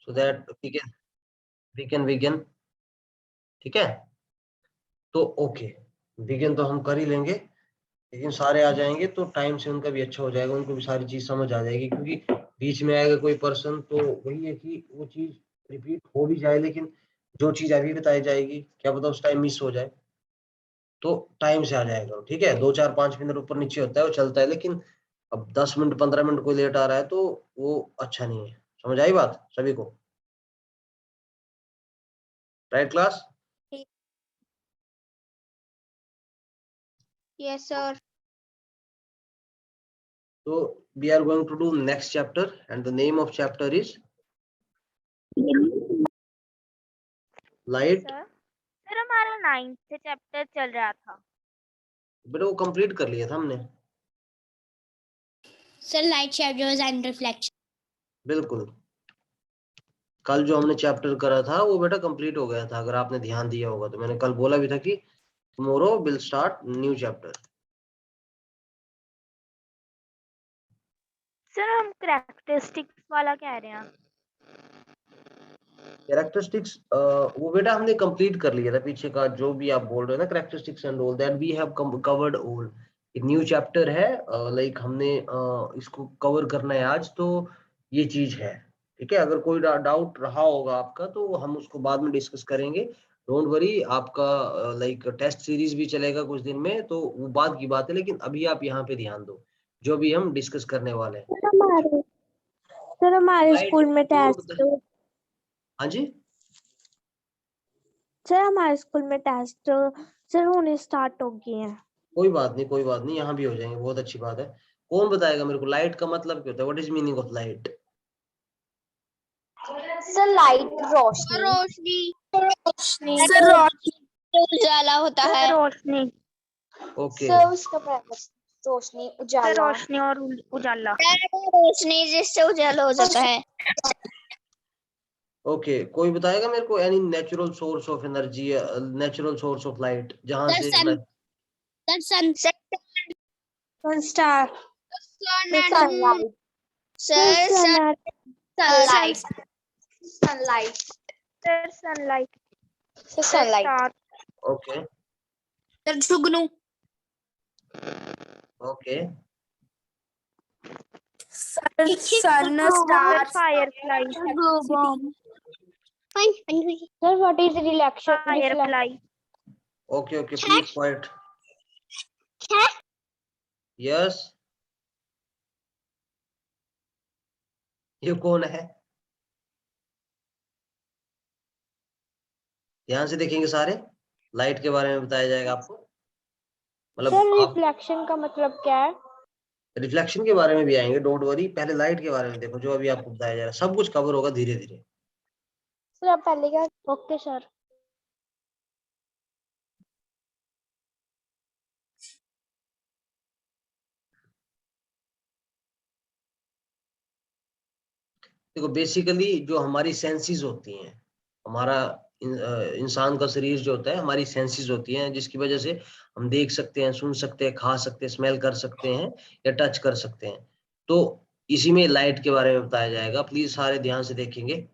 so that we can begin. ठीक है, तो ओके बिगिन तो हम कर ही लेंगे, लेकिन सारे आ जाएंगे तो टाइम से उनका भी अच्छा हो जाएगा, उनको भी सारी चीज समझ आ जाएगी, क्योंकि बीच में आएगा कोई पर्सन तो वही है कि वो चीज रिपीट हो भी जाए, लेकिन जो चीज अभी बताई जाएगी क्या पता उस टाइम मिस हो जाए, तो टाइम से आ जाएगा। ठीक है, 2 4 5 मिनट ऊपर नीचे होता है वो चलता है, लेकिन अब 10 मिनट 15 मिनट कोई लेट आ रहा है तो वो अच्छा नहीं है। समझ आई बात सभी को? Right class? Yes sir. So we are going to do next chapter and the name of chapter is light. Sir हमारा 9th चैप्टर चल रहा था। बेटा वो कंप्लीट कर लिया था हमने। Sir light shadows and reflection. बिल्कुल, कल जो हमने चैप्टर करा था वो बेटा कंप्लीट हो गया था, अगर आपने ध्यान दिया होगा तो। मैंने कल बोला भी था कि tomorrow will start new chapter. Sir हम कैरेक्टरिस्टिक्स वाला कह रहे हैं। कैरेक्टरिस्टिक्स वो बेटा हमने कंप्लीट कर लिया था, पीछे का जो भी आप बोल रहे हो ना characteristics and all that we have covered all. एक न्यू चैप्टर है, लाइक हमने इसको कवर करना है आज, तो ये चीज है। ठीक है, अगर कोई डाउट रहा होगा आपका तो हम उसको बाद में डिस्कस करेंगे, डोंट वरी। आपका लाइक टेस्ट सीरीज भी चलेगा कुछ दिन में, तो वो बाद की बात है, लेकिन अभी आप यहाँ पे ध्यान दो जो भी हम डिस्कस करने वाले हैं। सर हमारे स्कूल में टेस्ट। हाँ जी सर हमारे स्कूल में टेस्ट सर होने स्टार्ट हो गए हैं। कोई बात नहीं, कोई बात नहीं, यहाँ भी हो जाएंगे, बहुत अच्छी बात है। कौन बताएगा मेरे को लाइट का मतलब क्या होता है? What is meaning of light? Sir light रोशनी। रोशनी। रोशनी सर रोशनी उजाला होता है। रोशनी। ओके सर उसका रोशनी उजाला। सर रोशनी और उजाला। रोशनी जिससे उजाला हो जाता है। ओके, कोई बताएगा मेरे को any natural source of energy, natural source of light जहां से sun star. Sunlight. Sir sunlight. Sunlight. Sir sunlight. Sunlight. Okay sir जुगनू। Okay sun star firefly. Sir what is reflection? Firefly. Okay okay please quiet. Yes, ये कौन है? ध्यान से देखेंगे सारे, लाइट के बारे में बताया जाएगा आपको। मतलब सर आप रिफ्लेक्शन का मतलब क्या है? रिफ्लेक्शन के बारे में भी आएंगे, डोंट वरी। पहले लाइट के बारे में देखो, जो अभी आपको बताया जा रहा है, सब कुछ कवर होगा धीरे धीरे। सर आप पहले क्या? Okay sir. देखो बेसिकली जो हमारी सेंसेस होती हैं, हमारा इंसान का शरीर जो होता है, हमारी सेंसेस होती हैं, जिसकी वजह से हम देख सकते हैं, सुन सकते हैं, खा सकते हैं, स्मेल कर सकते हैं या टच कर सकते हैं। तो इसी में लाइट के बारे में बताया जाएगा, प्लीज सारे ध्यान से देखेंगे।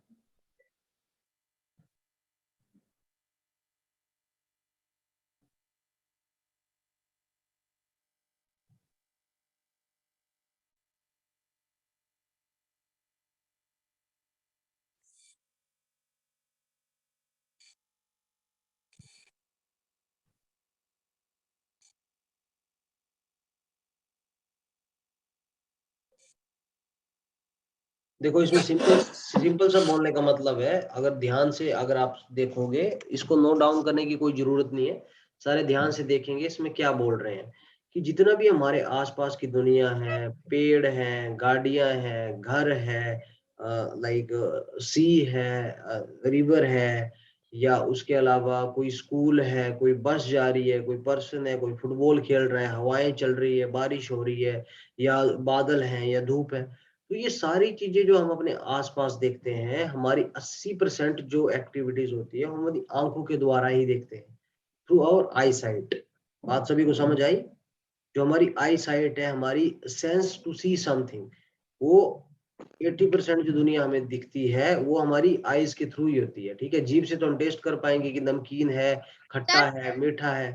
देखो इसमें सिंपल सा बोलने का मतलब है, अगर ध्यान से अगर आप देखोगे, इसको नोट डाउन करने की कोई जरूरत नहीं है, सारे ध्यान से देखेंगे इसमें क्या बोल रहे हैं। कि जितना भी हमारे आसपास की दुनिया है, पेड़ हैं, गाड़ियां हैं, घर है, लाइक सी है, रिवर है, या उसके अलावा कोई स्कूल है, कोई बस जा रही है, कोई पर्सन है, कोई फुटबॉल खेल रहा है, हवाएं चल रही है, बारिश हो रही है, या बादल है या धूप है, तो ये सारी चीजें जो हम अपने आसपास देखते हैं, हमारी 80% जो एक्टिविटीज होती है हम हमारी आंखों के द्वारा ही देखते हैं, थ्रू आवर आई साइट। बात सभी को समझ आई? जो हमारी आई साइट है, हमारी सेंस टू सी समथिंग, वो 80% जो दुनिया हमें दिखती है वो हमारी आईज के थ्रू ही होती है, ठीक है। जीभ से तो हम टेस्ट कर पाएंगे कि नमकीन है, खट्टा है, मीठा है।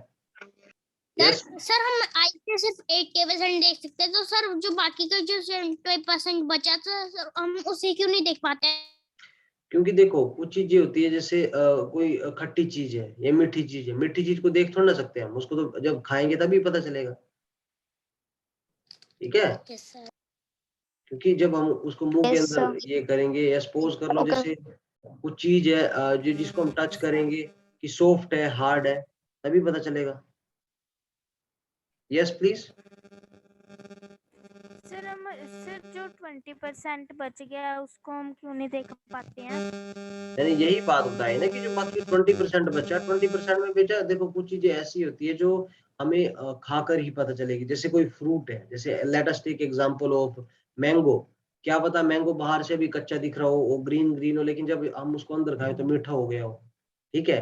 यस सर हम आई से सिर्फ 80% देख सकते हैं, तो सर जो बाकी का जो 20% बचा था सर हम उसे क्यों नहीं देख पाते? क्योंकि देखो कुछ चीजें होती है जैसे कोई खट्टी चीज है या मीठी चीज है, मीठी चीज को देख थोड़ा ना सकते हम, उसको तो जब खाएंगे तभी पता चलेगा, ठीक है। Okay sir. क्योंकि जब हम उसको मुंह के Yes, sir. अंदर ये करेंगे, या सपोज कर लो Okay. जैसे कुछ चीज है जो जिसको हम टच करेंगे कि सॉफ्ट है, हार्ड है, तभी पता चलेगा। Yes please. सर हम सिर्फ जो 20% बच गया है उसको हम क्यों नहीं देख पाते हैं? यानी यही बात बताई ना कि जो बाकी 20% बचा, 20% में बेटा देखो कुछ चीजें ऐसी होती है जो हमें खाकर ही पता चलेगी। जैसे कोई फ्रूट है, जैसे let us take example of mango. क्या पता मैंगो बाहर से भी कच्चा दिख रहा हो, वो ग्रीन ग्रीन हो, लेकिन जब हम उसको अंदर खाए तो मीठा हो गया हो, ठीक है।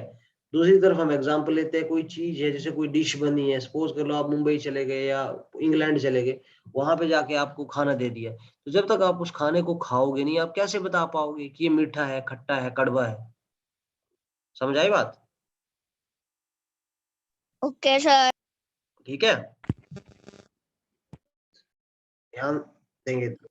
दूसरी तरफ हम एग्जांपल लेते हैं, कोई चीज है जैसे कोई डिश बनी है, सपोज कर लो आप मुंबई चले गए या इंग्लैंड चले गए, वहां पे जाके आपको खाना दे दिया, तो जब तक आप उस खाने को खाओगे नहीं, आप कैसे बता पाओगे कि ये मीठा है, खट्टा है, कड़वा है? समझ आई बात? Okay sir. ठीक है, ध्यान देंगे तो।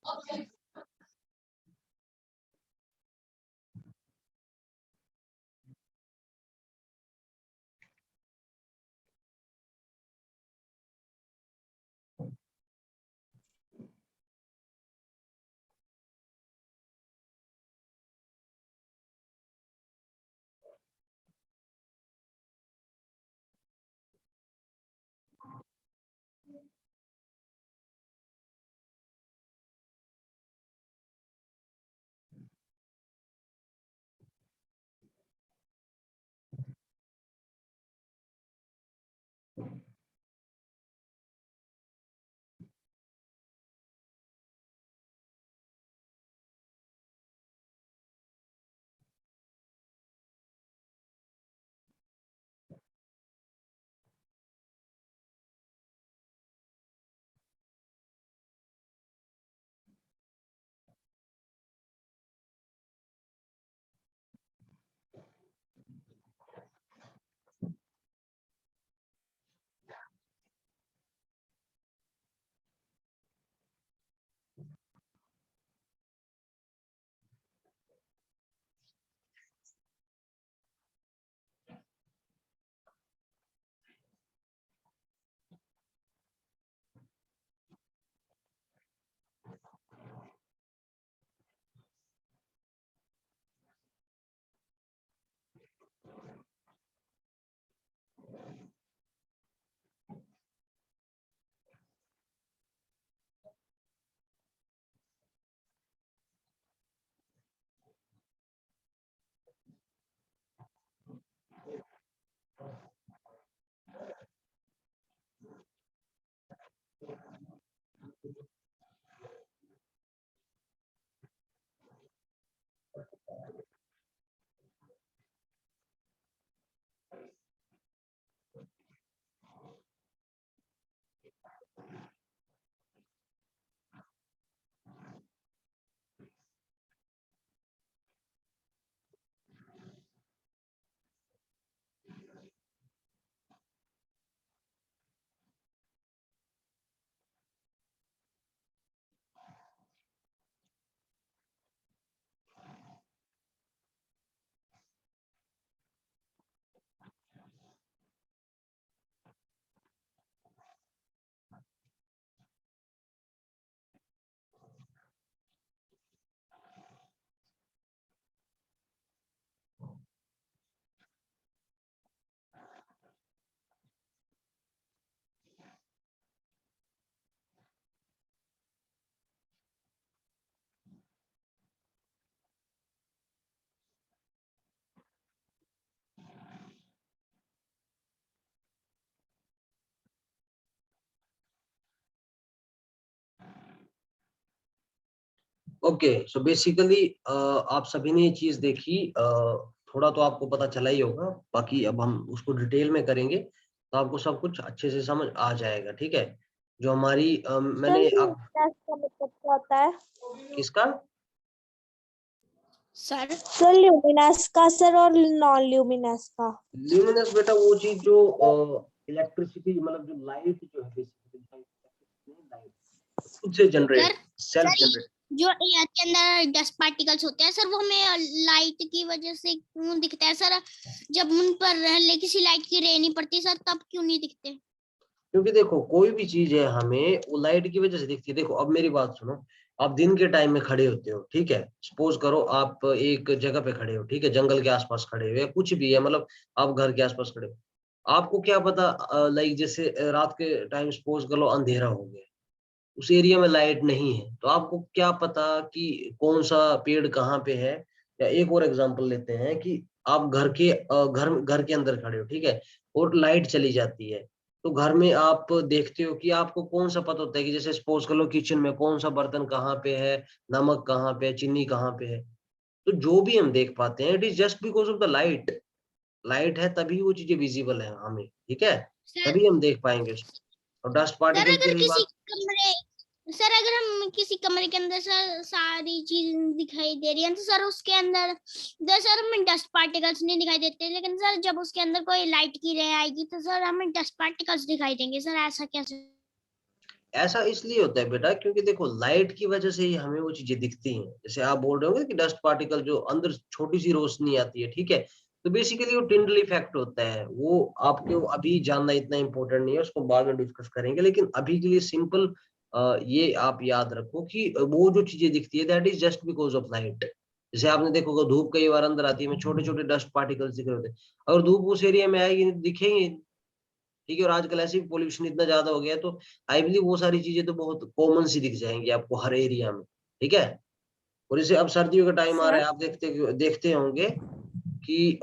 ओके, सो बेसिकली आप सभी ने ये चीज देखी, थोड़ा तो आपको पता चला ही होगा, बाकी अब हम उसको डिटेल में करेंगे तो आपको सब कुछ अच्छे से समझ आ जाएगा, ठीक है। जो हमारी मैंने टेस्ट का मतलब क्या होता है? किसका सर सर ल्यूमिनस का सर और नॉन ल्यूमिनस का। ल्यूमिनस बेटा वो चीज जो इलेक्ट्रिसिटी मतलब जो लाइट जो है बेसिकली लाइट खुद से जनरेट सेल्फ जनरेट। जो एयर के अंदर डस्ट पार्टिकल्स होते हैं सर, वो हमें लाइट की वजह से क्यों दिखता है सर? जब उन पर किसी लाइट की रे नहीं पड़ती सर, तब क्यों नहीं दिखते? क्योंकि देखो कोई भी चीज है हमें वो लाइट की वजह से दिखती है। देखो अब मेरी बात सुनो, आप दिन के टाइम में खड़े होते हो, ठीक है, सपोज करो आप एक जगह पे खड़े हो, ठीक है, जंगल के आसपास खड़े हो या कुछ भी है, मतलब आप घर के आसपास खड़े हो, आपको क्या पता लाइक जैसे रात के टाइम सपोज कर लो अंधेरा हो गया, उस एरिया में लाइट नहीं है, तो आपको क्या पता कि कौन सा पेड़ कहाँ पे है। या एक और एग्जांपल लेते हैं कि आप घर के अंदर खड़े हो, ठीक है, और लाइट चली जाती है, तो घर में आप देखते हो कि आपको कौन सा पता होता है कि जैसे सपोज कर लो किचन में कौन सा बर्तन कहाँ पे है, नमक कहाँ पे है, चीनी कहाँ पे है। तो जो भी हम देख पाते हैं it is just because of the light. Light है तभी वो चीजें विजिबल है हमें, ठीक है, सर तभी हम देख पाएंगे उसको। और डस्ट पार्टिकल की रही बात, अगर हम किसी कमरे के अंदर सर सारी चीज दिखाई दे रही है, तो सर उसके अंदर सर हमें डस्ट पार्टिकल्स नहीं दिखाई देते, लेकिन सर जब उसके अंदर कोई लाइट की रे आएगी तो सर हमें डस्ट पार्टिकल्स दिखाई देंगे सर, ऐसा कैसे? ऐसा इसलिए होता है बेटा क्योंकि देखो लाइट की वजह से ही हमें वो चीजें दिखती हैं। जैसे आप बोल रहे होंगे कि डस्ट पार्टिकल जो अंदर छोटी सी रोशनी आती है, ठीक है, तो बेसिकली वो टिंडल इफेक्ट होता है। वो आपको अभी जानना इतना इंपॉर्टेंट नहीं है, उसको बाद में डिस्कस करेंगे, लेकिन अभी के लिए सिंपल ये आप याद रखो कि वो जो चीजें दिखती है that is just because of light. जैसे आपने देखोगे धूप कई बार अंदर आती है, में छोटे छोटे डस्ट पार्टिकल्स दिख रहे होते हैं, अगर धूप उस एरिया में आएगी नहीं तो दिखेंगे, ठीक है। और आजकल ऐसे भी पोल्यूशन इतना ज्यादा हो गया है, तो आई बिलीव वो सारी चीजें तो बहुत कॉमन सी दिख जाएंगी आपको हर एरिया में, ठीक है। और जैसे अब सर्दियों का टाइम आ रहा सर है, आप देखते होंगे कि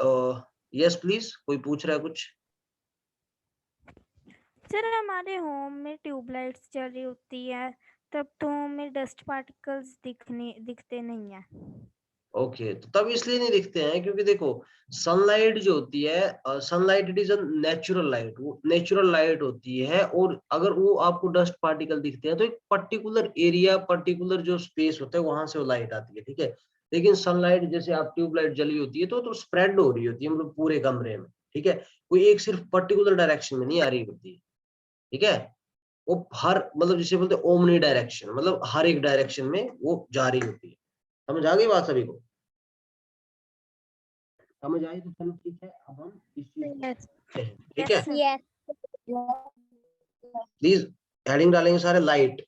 यस प्लीज, कोई पूछ रहा है कुछ? सर हमारे होम में ट्यूबलाइट्स जल रही होती है, तब तो हमें डस्ट पार्टिकल्स दिखते नहीं है। ओके, तो तब इसलिए नहीं दिखते हैं क्योंकि देखो सनलाइट जो होती है, sunlight it is a natural light, वो नेचुरल लाइट होती है। और अगर वो आपको डस्ट पार्टिकल दिखते हैं तो एक पर्टिकुलर एरिया, पर्टिकुलर जो स्पेस होता है वहां से वो लाइट आती है, ठीक है। लेकिन सनलाइट जैसे आप ट्यूबलाइट जली होती है तो स्प्रेड हो रही होती है, मतलब पूरे कमरे में, ठीक है, कोई एक सिर्फ पर्टिकुलर डायरेक्शन में नहीं आ रही होती है, ठीक है। वो हर मतलब जिसे बोलते हैं ओमनी डायरेक्शन, मतलब हर एक डायरेक्शन में वो जा रही होती है। समझ आ गई बात सभी को? समझ आई तो चलो ठीक है, अब हम इस चीज को यस देखते हैं, ठीक यस है। सर। यस प्लीज हेडिंग डालेंगे सारे लाइट।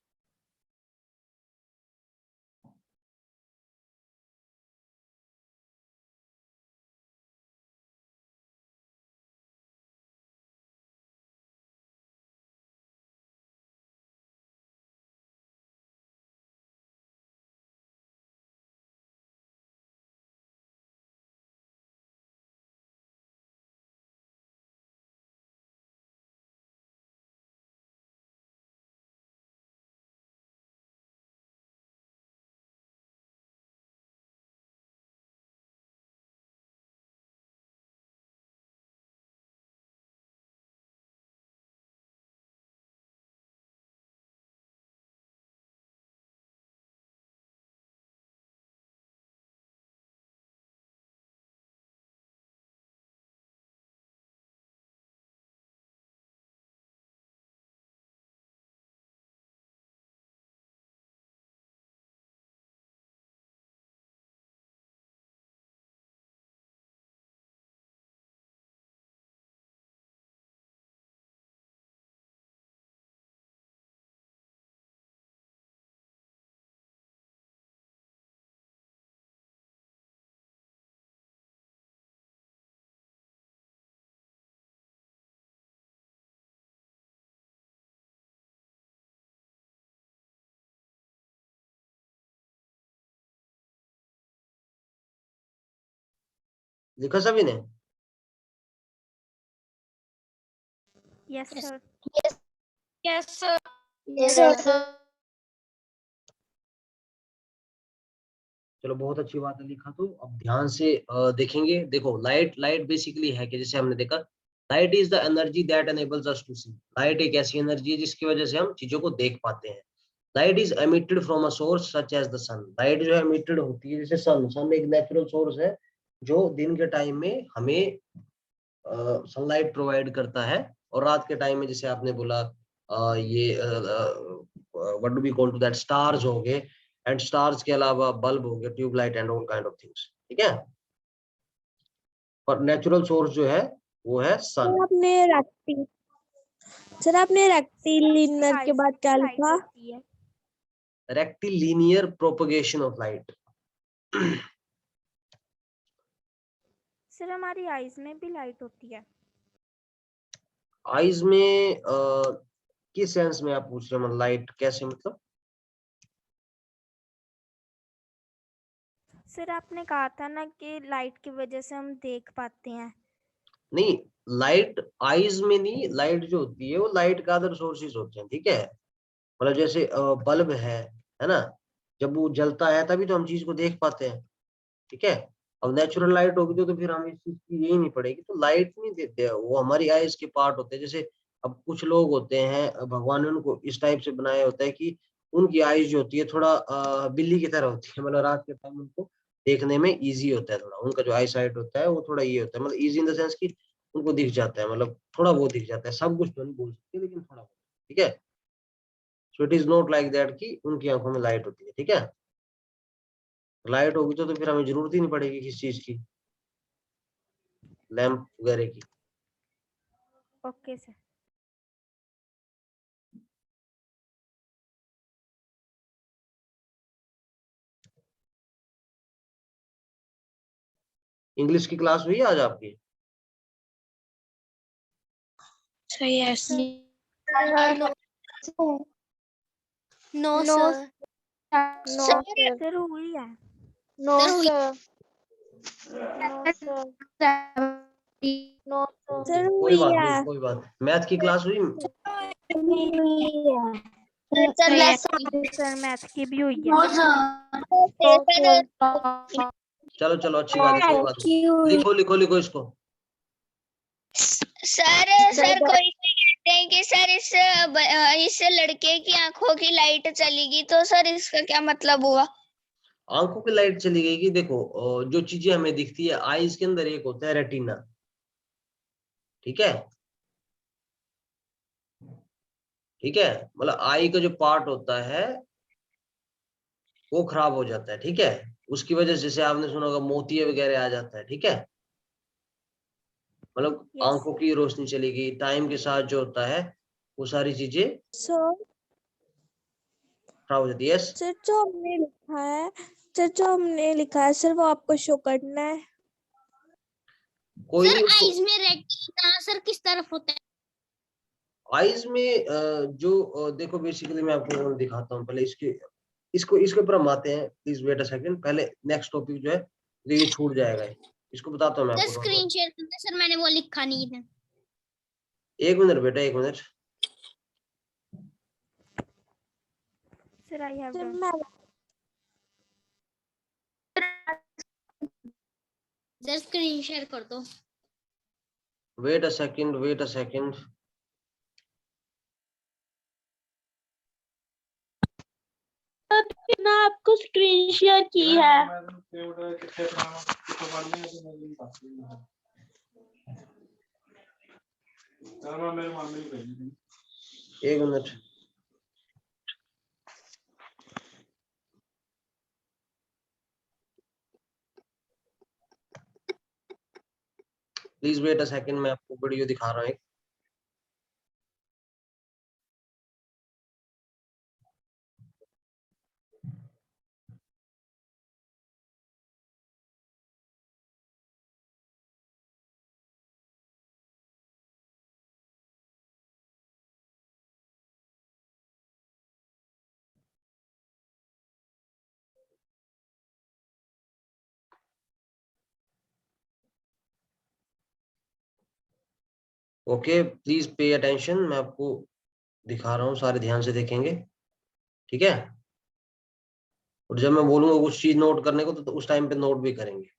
लिखा सभी ने? Yes sir. Yes sir. चलो बहुत अच्छी बात है, लिखा तो। अब ध्यान से देखेंगे। देखो लाइट लाइट बेसिकली है कि जैसे हमने देखा light is the energy that enables us to see. Light एक ऐसी एनर्जी है जिसकी वजह से हम चीजों को देख पाते हैं। Light is emitted from a source such as the sun. Light जो है एमिटेड होती है जैसे सन। सन एक नेचुरल सोर्स है जो दिन के टाइम में हमें सनलाइट प्रोवाइड करता है, और रात के टाइम में जैसे आपने बोला ये what do we call to that, stars हो गए, एंड स्टार्स के अलावा बल्ब हो गए, tubelight and all kind of things. ठीक है, पर नेचुरल सोर्स जो है वो है सन। सर आपने रेक्टिलिनियर के आइज बाद में क्या भी लाइट लिखा? होती है। Rectilinear propagation of light. Sir हमारी आइज में भी लाइट होती है। आइज में किस सेंस में आप पूछ रहे हो, मतलब लाइट कैसे, मतलब? सर आपने कहा था ना कि लाइट की वजह से हम देख पाते हैं। नहीं, लाइट आइज में नहीं, लाइट जो होती है वो लाइट का अदर सोर्सेज होते हैं। ठीक है, मतलब जैसे बल्ब है ना, जब वो जलता है तभी तो हम चीज को देख पाते हैं। ठीक है, अब नेचुरल लाइट होगी तो फिर हमें इस चीज की यही नहीं पड़ेगी, तो लाइट नहीं देते हैं, वो हमारी आइज के पार्ट होते हैं। जैसे अब कुछ लोग होते हैं, भगवान ने उनको इस टाइप से बनाया होता है कि उनकी आइज जो होती है थोड़ा बिल्ली की तरह होती है, मतलब रात के टाइम उनको देखने में इजी होता है, थोड़ा उनका जो आई साइट होता है वो थोड़ा ये होता है, मतलब इजी इन द सेंस कि उनको दिख जाता है, मतलब थोड़ा वो दिख जाता है, सब कुछ तो नहीं बोल सकते लेकिन थोड़ा। ठीक है, so it is not like that कि उनकी आंखों में लाइट होती है। ठीक है, लाइट होगी तो फिर हमें जरूरत ही नहीं पड़ेगी किसी चीज की, लैंप वगैरह की। Okay sir. इंग्लिश की क्लास हुई आज आपकी? Yes. No sir. No sir. Sir हुई है। नो सर हुई। Sir. No sir. No sir कोई हुई बात है। नहीं, कोई बात नहीं। मैथ की क्लास हुई? सर मैथ की भी हुई है। चलो चलो, अच्छी बात है, कोई बात नहीं। लिखो लिखो लिखो इसको। सर कोई कहते हैं कि सर इस लड़के की आंखों की लाइट चली गई, तो सर इसका क्या मतलब हुआ? आंखों की लाइट चली गई कि देखो, जो चीजें हमें दिखती है आईज के अंदर, एक होता है रेटिना। ठीक है, ठीक है, मतलब आई का जो पार्ट होता है वो खराब हो जाता है। ठीक है, उसकी वजह से जैसे आपने सुना होगा मोतिया वगैरह आ जाता है। ठीक है, मतलब यस आंखों सर। की रोशनी चली गई, टाइम के साथ जो होता है वो सारी चीजें सर खराब हो जाती है। यस, सर जो हमने लिखा है, सर वो आपको शो करना है। कोई सर नहीं उसको। आइज में रेटिना सर किस तरफ होता है? आइज में जो देखो, बेसिकली मैं आपको दिखाता हूँ पहले इसके, इसके ऊपर हम आते हैं। प्लीज वेट अ सेकंड, पहले नेक्स्ट टॉपिक जो है तो ये छूट जाएगा, इसको बताता हूँ मैं सर आपको। स्क्रीन शेयर करते सर, मैंने वो लिखा नहीं है। एक मिनट बेटा, एक minute. Sir I have sir done. मैं सर स्क्रीन शेयर कर दो। Wait a second, wait a second. ना आपको स्क्रीन शेयर की है। एक minute. Please wait a second, मैं आपको वीडियो दिखा रहा हूँ एक। ओके, प्लीज पे अटेंशन, मैं आपको दिखा रहा हूँ, सारे ध्यान से देखेंगे। ठीक है, और जब मैं बोलूंगा कुछ चीज नोट करने को तो उस टाइम पे नोट भी करेंगे।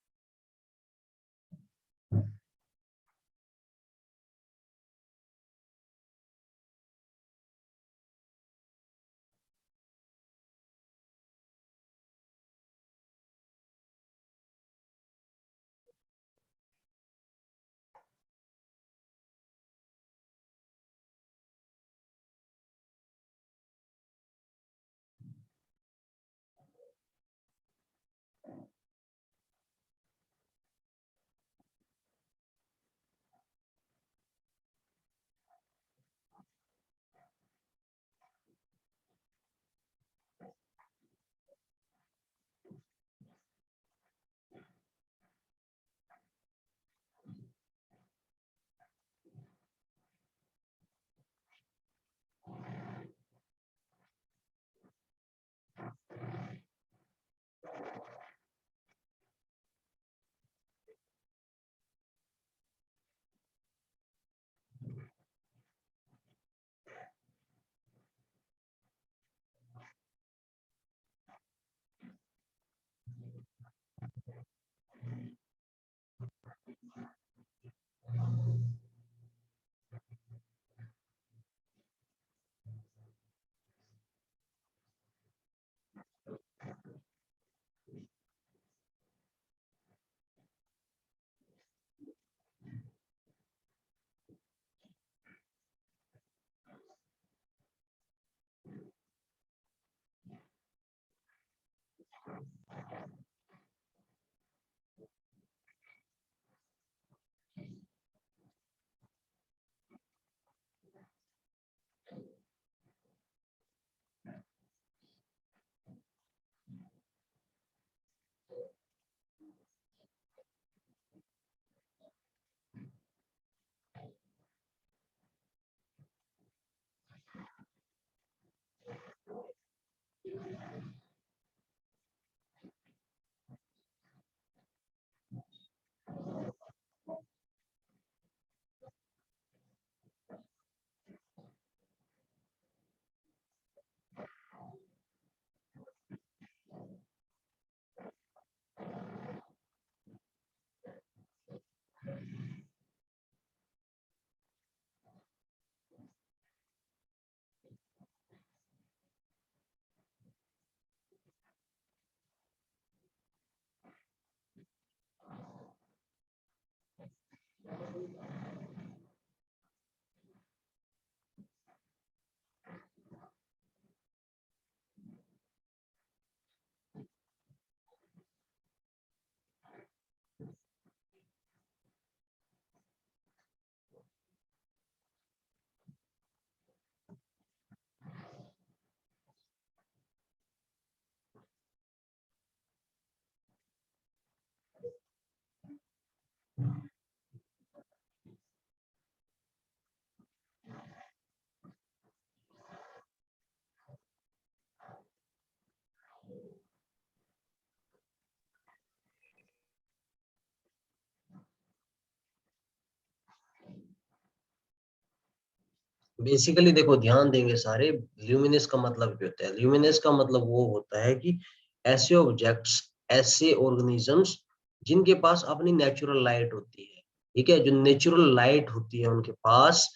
बेसिकली देखो ध्यान देंगे सारे, ल्यूमिनस का मतलब क्या होता है? ल्यूमिनस का मतलब वो होता है कि ऐसे ऑब्जेक्ट्स, ऐसे ऑर्गेनिजम्स जिनके पास अपनी नेचुरल लाइट होती है, ठीक है, जो नेचुरल लाइट होती है उनके पास,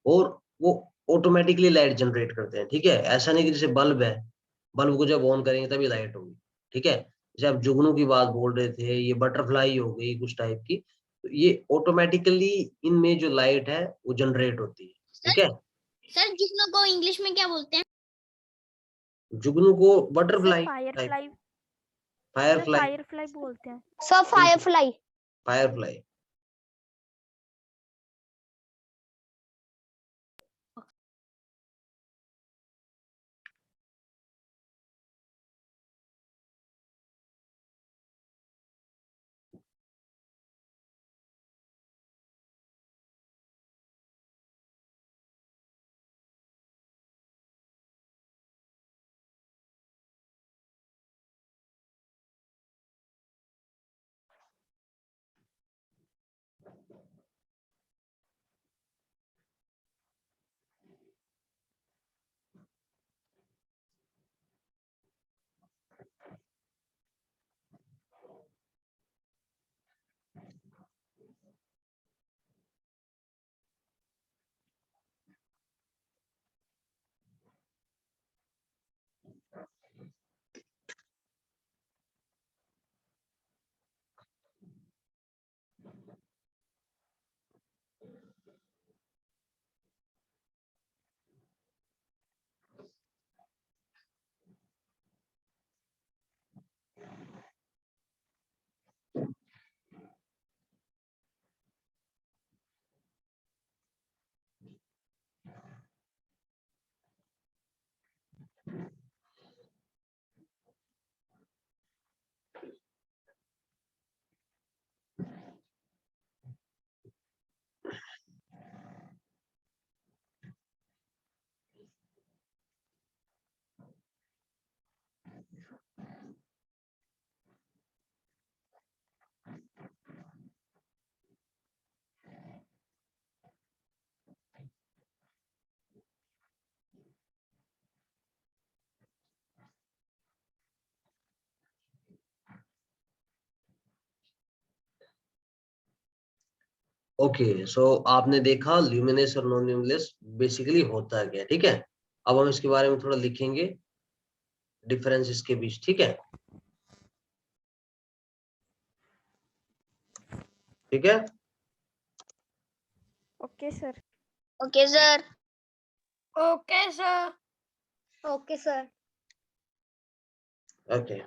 और वो ऑटोमेटिकली लाइट जनरेट करते हैं, ठीक है। ऐसा नहीं कि जैसे बल्ब है, बल्ब को जब ऑन करेंगे तभी लाइट होगी, ठीक है। जैसे आप जुगनू की बात बोल रहे थे, ये बटरफ्लाई हो गई कुछ टाइप की, तो ये ऑटोमेटिकली इनमें जो लाइट है वो जनरेट होती है, ठीक है। सर जिसमें को इंग्लिश में क्या बोलते हैं? जुगनू को sir butterfly type, Firefly, sir Firefly, Firefly बोलते हैं। Sir Firefly. फायरफ्लाई। ओके, सो आपने देखा ल्यूमिनस और नॉन ल्यूमिनस बेसिकली होता क्या है, ठीक है। अब हम इसके बारे में थोड़ा लिखेंगे, डिफरेंस इसके बीच, ठीक है, ठीक है। Okay sir. Okay sir. Okay sir. Okay sir. Okay,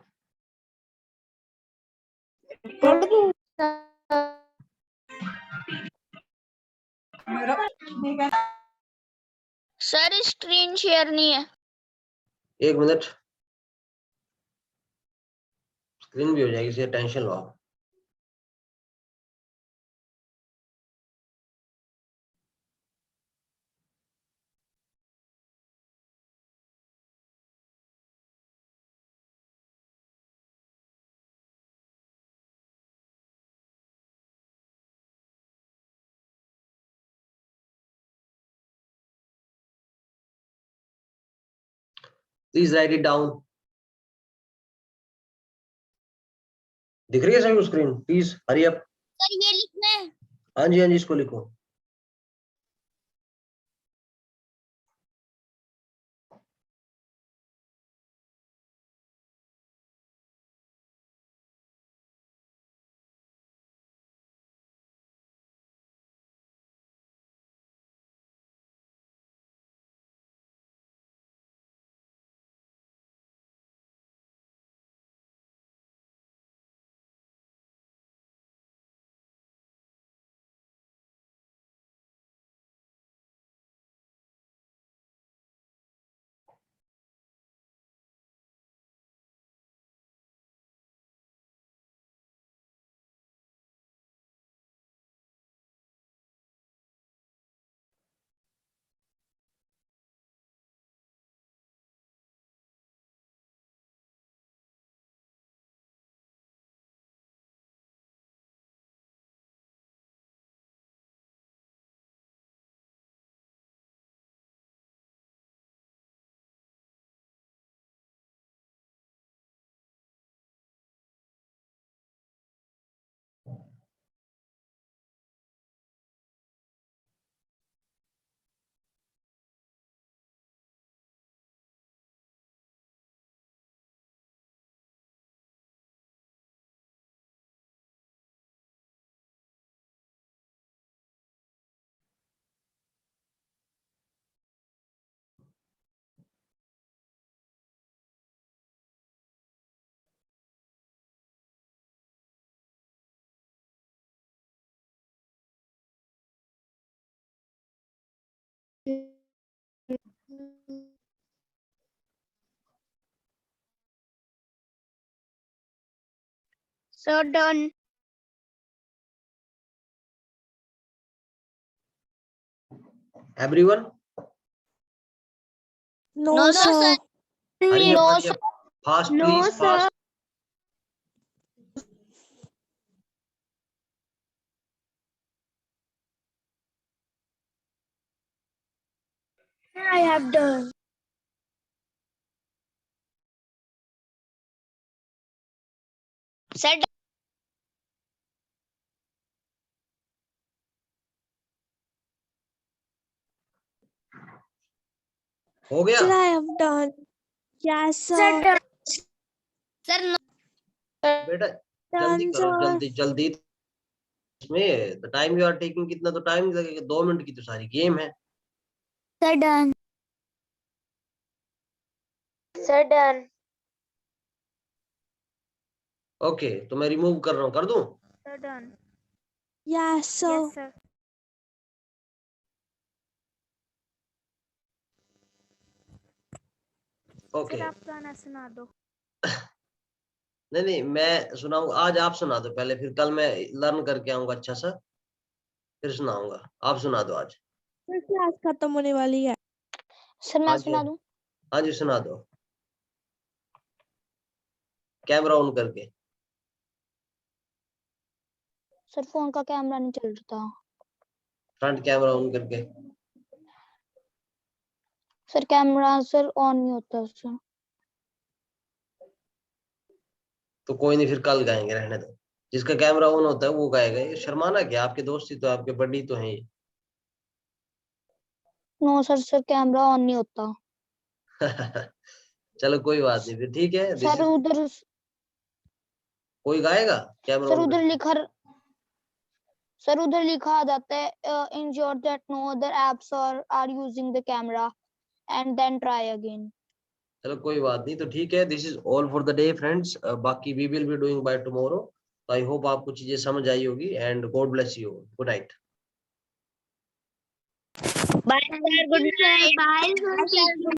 sir screen share नहीं है। एक मिनट, स्क्रीन भी हो जाएगी, इसे टेंशन लो आप। Please right it down. दिख रही है सभी को screen? Please hurry up. Sir ये लिखना है। हाँ जी, हाँ जी, इसको लिखो। Sir, done. Everyone? No, No, sir. sir. Hurry up, No, hurry sir. up. Fast, No, please, sir. fast. I have done. Sir, हो गया? Sir, I have done. Yes, sir. sir, sir, no. बेटा जल्दी Done, करो, sir. जल्दी जल्दी। इसमें तो time you are taking, कितना तो टाइम लगेगा, 2 मिनट की तो सारी गेम है। Sir, done. Sir, done. Okay, तो मैं रिमूव कर रहा हूँ, कर दूं? Sir, done. Yes, sir. Yes, sir. Okay. Sir आप गाना सुना दो। नहीं नहीं, मैं सुनाऊंगा आज, आप सुना दो पहले, फिर कल मैं लर्न करके आऊंगा अच्छा सा, फिर सुनाऊंगा। आप सुना दो आज। Sir, क्लास खत्म होने वाली है। सर मैं हाँ जी, सुना दूं? हाँ जी सुना दो, कैमरा ऑन करके। सर फोन का कैमरा नहीं चल रहा। फ्रंट कैमरा ऑन करके। सर कैमरा सर ऑन नहीं होता सर। तो कोई नहीं, फिर कल गाएंगे, रहने दो। जिसका कैमरा ऑन होता है वो गाएगा। ये शर्माना क्या, आपके दोस्त ही तो, आपके बड़ी तो हैं ये। No sir, sir camera on नहीं होता। चलो कोई बात नहीं, फिर ठीक है। सर उधर, कोई गाएगा कैमरा सर ऑन उधर करके। लिखा, सर उधर लिखा आ जाता है ensure that no other apps are using the camera and then try again. चलो कोई बात नहीं, तो ठीक है। This is all for the day friends. बाकी we will be doing bye tomorrow. तो आई होप आपको चीजें समझ आई होगी, and God bless you. Good night. Bye sir, good night. Bye sir.